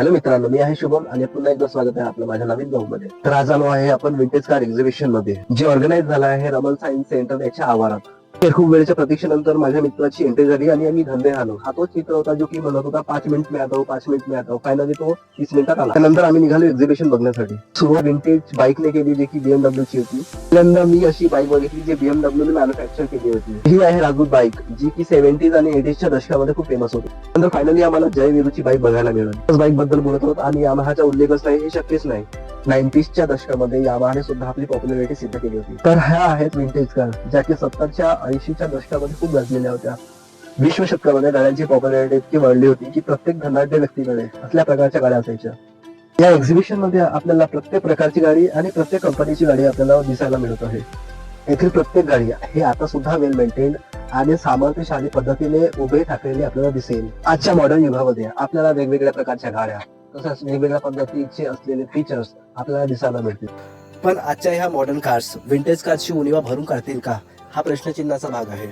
Hello मित्रांनो, मी आहे शुभम आणि पुन्हा एकदा स्वागत आहे आपलं माझ्या नवीन ब्लॉग मध्ये. तर आज आलो आहे आपण विंटेज कार एक्झिबिशन मध्ये, जे ऑर्गनाइज झालं आहे रमल सायन्स सेंटर याच्या आवारात. तर खूप वेळच्या प्रतीक्षेनंतर माझ्या मित्राची एंट्री झाली आणि आम्ही धंदे आलो. हा तोच मित्र होता जो की म्हणत होता 5 मिनिट में आता हूं, 5 मिनिट में आता हूं. फायनली तो 30 मिनिटात आला. त्यानंतर आम्ही निघालो एक्झिबिशन बघण्यासाठी. सुरुवात विंटेज बाईकने केली, जी की BMW ची होती. पहिल्यांदा मी अशी बाईक बघितली जी BMW ने मॅन्युफॅक्चर केली होती. ही आहे राजदूत बाईक, जी की 70s आणि 80sच्या दशकामध्ये खूप फेमस होती. नंतर फायनली आम्हाला जय वीरूची बाईक बघायला मिळाली. बाईक बद्दल बोलत होत आणि यामाहाचा उल्लेखच नाही हे शक्यच नाही. 90sच्या दशकामध्ये यामाहाने सुद्धा आपली पॉप्युलॅरिटी सिद्ध केली होती. तर ह्या आहेत विंटेज कार, ज्या की 70च्या 80च्या दशकामध्ये खूप गाजलेल्या होत्या. 20व्या शतकामध्ये गाड्यांची पॉप्युलॅरिटी इतकी वाढली होती की प्रत्येक धनाढ्य व्यक्तीकडे असल्या प्रकारच्या गाड्या असायच्या. या एक्झिबिशन मध्ये आपल्याला प्रत्येक प्रकारची गाडी आणि प्रत्येक कंपनीची गाडी आपल्याला दिसायला मिळत आहे. येथील प्रत्येक गाडी हे आता सुद्धा वेल मेंटेन्ड आणि सामर्थ्यशाली पद्धतीने उभे ठाकलेले आपल्याला दिसेल. आजच्या मॉडर्न युगामध्ये आपल्याला वेगवेगळ्या प्रकारच्या गाड्या तसंच वेगवेगळ्या पद्धतीचे असलेले फीचर्स आपल्याला दिसायला मिळतील. पण आजच्या ह्या मॉडर्न कार्स विंटेज कार्सची उणीवा भरून काढतील का, हा प्रश्नचिन्हाचा भाग आहे.